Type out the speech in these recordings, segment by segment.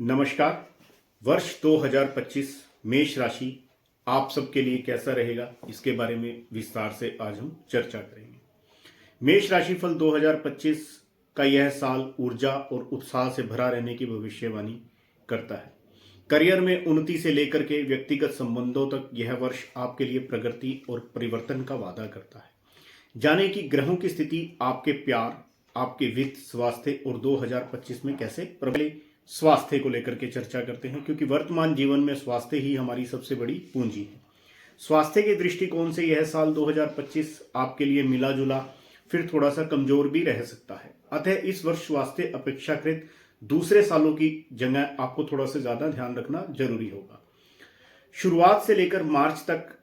नमस्कार। वर्ष 2025 मेष राशि आप सबके लिए कैसा रहेगा, इसके बारे में विस्तार से आज हम चर्चा करेंगे। मेष राशिफल 2025 का यह साल ऊर्जा और उत्साह से भरा रहने की भविष्यवाणी करता है। करियर में उन्नति से लेकर के व्यक्तिगत संबंधों तक यह वर्ष आपके लिए प्रगति और परिवर्तन का वादा करता है। जाने की ग्रहों की स्थिति आपके प्यार, आपके वित्त, स्वास्थ्य और 2025 में कैसे प्रबल स्वास्थ्य को लेकर के चर्चा करते हैं, क्योंकि वर्तमान जीवन में स्वास्थ्य ही हमारी सबसे बड़ी पूंजी है। स्वास्थ्य के दृष्टिकोण से यह साल 2025 आपके लिए मिला जुला फिर थोड़ा सा कमजोर भी रह सकता है। अतः इस वर्ष स्वास्थ्य अपेक्षाकृत दूसरे सालों की जगह आपको थोड़ा सा ज्यादा ध्यान रखना जरूरी होगा। शुरुआत से लेकर मार्च तक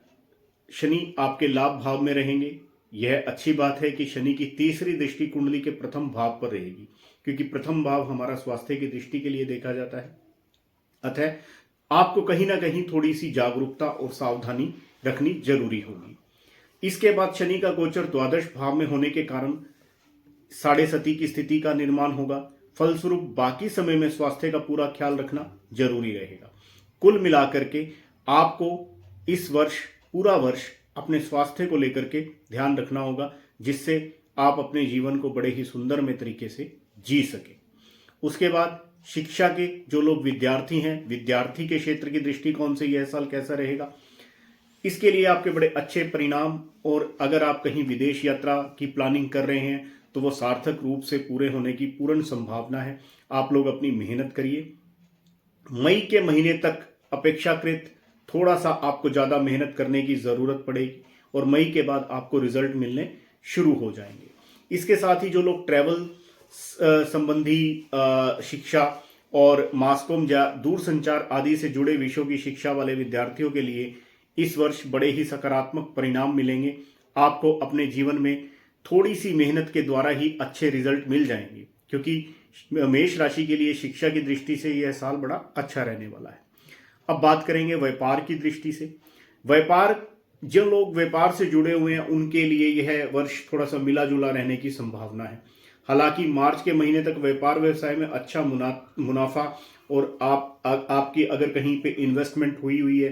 शनि आपके लाभ भाव में रहेंगे। यह अच्छी बात है कि शनि की तीसरी दृष्टि कुंडली के प्रथम भाव पर रहेगी, क्योंकि प्रथम भाव हमारा स्वास्थ्य की दृष्टि के लिए देखा जाता है। अतः आपको कहीं ना कहीं थोड़ी सी जागरूकता और सावधानी रखनी जरूरी होगी। इसके बाद शनि का गोचर द्वादश भाव में होने के कारण साढ़े सती की स्थिति का निर्माण होगा। फलस्वरूप बाकी समय में स्वास्थ्य का पूरा ख्याल रखना जरूरी रहेगा। कुल मिलाकर के आपको इस वर्ष पूरा वर्ष अपने स्वास्थ्य को लेकर के ध्यान रखना होगा, जिससे आप अपने जीवन को बड़े ही सुंदर में तरीके से जी सके। उसके बाद शिक्षा के जो लोग विद्यार्थी हैं, विद्यार्थी के क्षेत्र की दृष्टिकोण से यह साल कैसा रहेगा, इसके लिए आपके बड़े अच्छे परिणाम, और अगर आप कहीं विदेश यात्रा की प्लानिंग कर रहे हैं तो वो सार्थक रूप से पूरे होने की पूर्ण संभावना है। आप लोग अपनी मेहनत करिए। मई के महीने तक अपेक्षाकृत थोड़ा सा आपको ज्यादा मेहनत करने की जरूरत पड़ेगी और मई के बाद आपको रिजल्ट मिलने शुरू हो जाएंगे। इसके साथ ही जो लोग ट्रैवल संबंधी शिक्षा और मास कॉम या दूरसंचार आदि से जुड़े विषयों की शिक्षा वाले विद्यार्थियों के लिए इस वर्ष बड़े ही सकारात्मक परिणाम मिलेंगे। आपको अपने जीवन में थोड़ी सी मेहनत के द्वारा ही अच्छे रिजल्ट मिल जाएंगे, क्योंकि मेष राशि के लिए शिक्षा की दृष्टि से यह साल बड़ा अच्छा रहने वाला है। अब बात करेंगे व्यापार की दृष्टि से। जो लोग व्यापार से जुड़े हुए हैं उनके लिए यह वर्ष थोड़ा सा मिला जुला रहने की संभावना है। हालांकि मार्च के महीने तक व्यापार व्यवसाय में अच्छा मुनाफा और आपकी अगर कहीं पे इन्वेस्टमेंट हुई है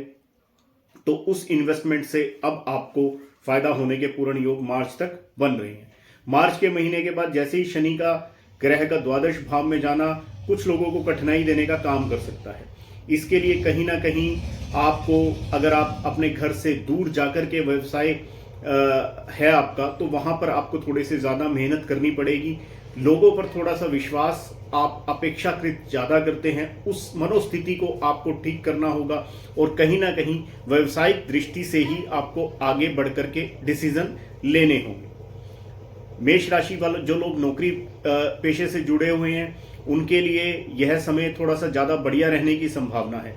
तो उस इन्वेस्टमेंट से अब आपको फायदा होने के पूर्ण योग मार्च तक बन रहे हैं। मार्च के महीने के बाद जैसे ही शनि का ग्रह का द्वादश भाव में जाना कुछ लोगों को कठिनाई देने का काम कर सकता है। इसके लिए कहीं ना कहीं आपको, अगर आप अपने घर से दूर जाकर के व्यवसाय है आपका, तो वहां पर आपको थोड़े से ज्यादा मेहनत करनी पड़ेगी। लोगों पर थोड़ा सा विश्वास आप अपेक्षाकृत ज्यादा करते हैं, उस मनोस्थिति को आपको ठीक करना होगा और कहीं ना कहीं व्यवसायिक दृष्टि से ही आपको आगे बढ़ करके डिसीजन लेने होंगे। मेष राशि वाले जो लोग नौकरी पेशे से जुड़े हुए हैं उनके लिए यह समय थोड़ा सा ज्यादा बढ़िया रहने की संभावना है,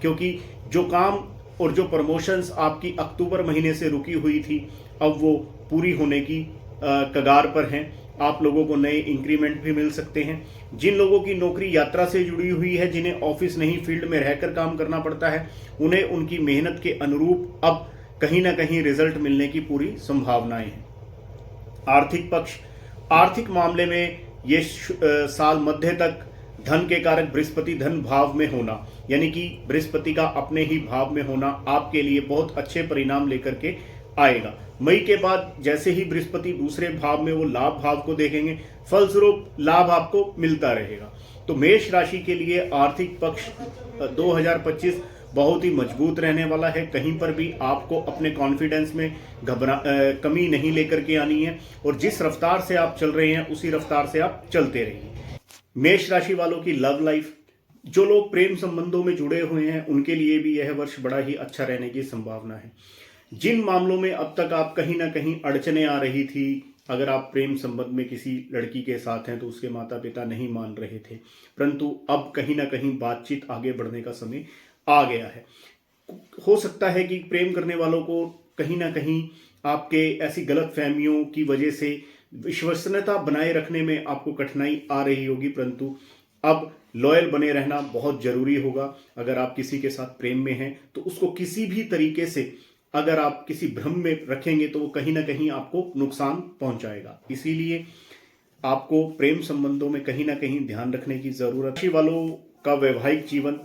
क्योंकि जो काम और जो प्रमोशंस आपकी अक्टूबर महीने से रुकी हुई थी अब वो पूरी होने की कगार पर हैं। आप लोगों को नए इंक्रीमेंट भी मिल सकते हैं। जिन लोगों की नौकरी यात्रा से जुड़ी हुई है, जिन्हें ऑफिस नहीं फील्ड में रहकर काम करना पड़ता है, उन्हें उनकी मेहनत के अनुरूप अब कहीं ना कहीं रिजल्ट मिलने की पूरी संभावनाएं हैं। आर्थिक पक्ष, आर्थिक मामले में ये साल मध्य तक धन के कारक बृहस्पति धन भाव में होना, यानी कि बृहस्पति का अपने ही भाव में होना आपके लिए बहुत अच्छे परिणाम लेकर के आएगा। मई के बाद जैसे ही बृहस्पति दूसरे भाव में वो लाभ भाव को देखेंगे, फलस्वरूप लाभ आपको मिलता रहेगा। तो मेष राशि के लिए आर्थिक पक्ष 2025 बहुत ही मजबूत रहने वाला है। कहीं पर भी आपको अपने कॉन्फिडेंस में कमी नहीं लेकर के आनी है और जिस रफ्तार से आप चल रहे हैं उसी रफ्तार से आप चलते रहिए। मेष राशि वालों की लव लाइफ, जो लोग प्रेम संबंधों में जुड़े हुए हैं उनके लिए भी यह वर्ष बड़ा ही अच्छा रहने की संभावना है। जिन मामलों में अब तक आप कहीं ना कहीं अड़चने आ रही थी, अगर आप प्रेम संबंध में किसी लड़की के साथ हैं तो उसके माता पिता नहीं मान रहे थे, परंतु अब कहीं ना कहीं बातचीत आगे बढ़ने का समय आ गया है। हो सकता है कि प्रेम करने वालों को कहीं ना कहीं आपके ऐसी गलत फहमियों की वजह से विश्वसनीयता बनाए रखने में आपको कठिनाई आ रही होगी, परंतु अब लॉयल बने रहना बहुत जरूरी होगा। अगर आप किसी के साथ प्रेम में हैं तो उसको किसी भी तरीके से अगर आप किसी भ्रम में रखेंगे तो वो कहीं ना कहीं आपको नुकसान पहुंचाएगा। इसीलिए आपको प्रेम संबंधों में कहीं ना कहीं ध्यान रखने की जरूरत है। राशि वालों का वैवाहिक जीवन,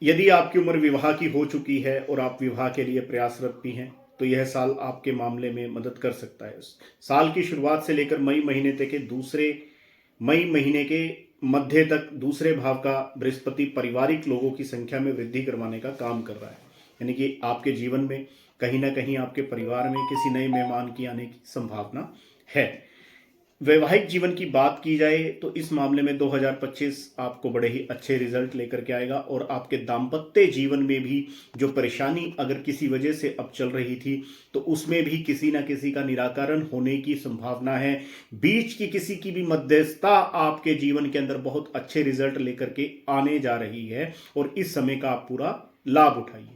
यदि आपकी उम्र विवाह की हो चुकी है और आप विवाह के लिए प्रयासरत भी हैं तो यह साल आपके मामले में मदद कर सकता है। साल की शुरुआत से लेकर मई महीने तक के मई महीने के मध्य तक दूसरे भाव का बृहस्पति पारिवारिक लोगों की संख्या में वृद्धि करवाने का काम कर रहा है। यानी कि आपके जीवन में कहीं ना कहीं आपके परिवार में किसी नए मेहमान की आने की संभावना है। वैवाहिक जीवन की बात की जाए तो इस मामले में 2025 आपको बड़े ही अच्छे रिजल्ट लेकर के आएगा और आपके दाम्पत्य जीवन में भी जो परेशानी अगर किसी वजह से अब चल रही थी तो उसमें भी किसी ना किसी का निराकरण होने की संभावना है। बीच की किसी की भी मध्यस्थता आपके जीवन के अंदर बहुत अच्छे रिजल्ट लेकर के आने जा रही है और इस समय का आप पूरा लाभ उठाइए।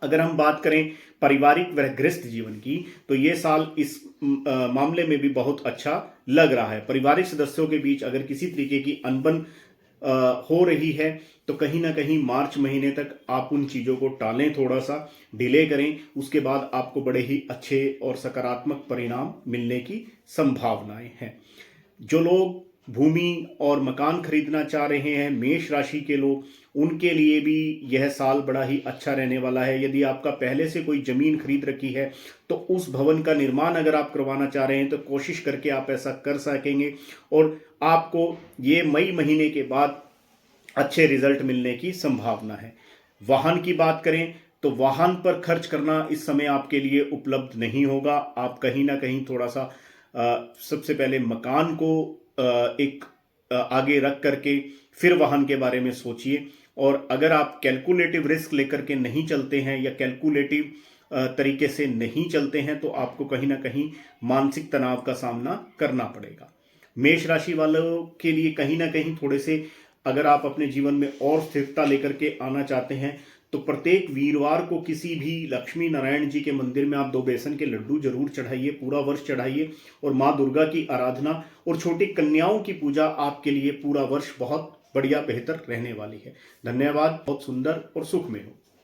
अगर हम बात करें पारिवारिक व गृहस्थ जीवन की तो ये साल इस मामले में भी बहुत अच्छा लग रहा है। पारिवारिक सदस्यों के बीच अगर किसी तरीके की अनबन हो रही है तो कहीं ना कहीं मार्च महीने तक आप उन चीज़ों को टालें, थोड़ा सा डिले करें, उसके बाद आपको बड़े ही अच्छे और सकारात्मक परिणाम मिलने की संभावनाएं हैं। जो लोग भूमि और मकान खरीदना चाह रहे हैं, मेष राशि के लोग, उनके लिए भी यह साल बड़ा ही अच्छा रहने वाला है। यदि आपका पहले से कोई जमीन खरीद रखी है तो उस भवन का निर्माण अगर आप करवाना चाह रहे हैं तो कोशिश करके आप ऐसा कर सकेंगे और आपको ये मई महीने के बाद अच्छे रिजल्ट मिलने की संभावना है। वाहन की बात करें तो वाहन पर खर्च करना इस समय आपके लिए उपलब्ध नहीं होगा। आप कहीं ना कहीं थोड़ा सा सबसे पहले मकान को एक आगे रख करके फिर वाहन के बारे में सोचिए। और अगर आप कैलकुलेटिव रिस्क लेकर के नहीं चलते हैं या कैलकुलेटिव तरीके से नहीं चलते हैं तो आपको कहीं ना कहीं मानसिक तनाव का सामना करना पड़ेगा। मेष राशि वालों के लिए कहीं ना कहीं थोड़े से अगर आप अपने जीवन में और स्थिरता लेकर के आना चाहते हैं तो प्रत्येक वीरवार को किसी भी लक्ष्मी नारायण जी के मंदिर में आप 2 बेसन के लड्डू जरूर चढ़ाइए, पूरा वर्ष चढ़ाइए और माँ दुर्गा की आराधना और छोटी कन्याओं की पूजा आपके लिए पूरा वर्ष बहुत बढ़िया बेहतर रहने वाली है। धन्यवाद। बहुत सुंदर और सुख में हो।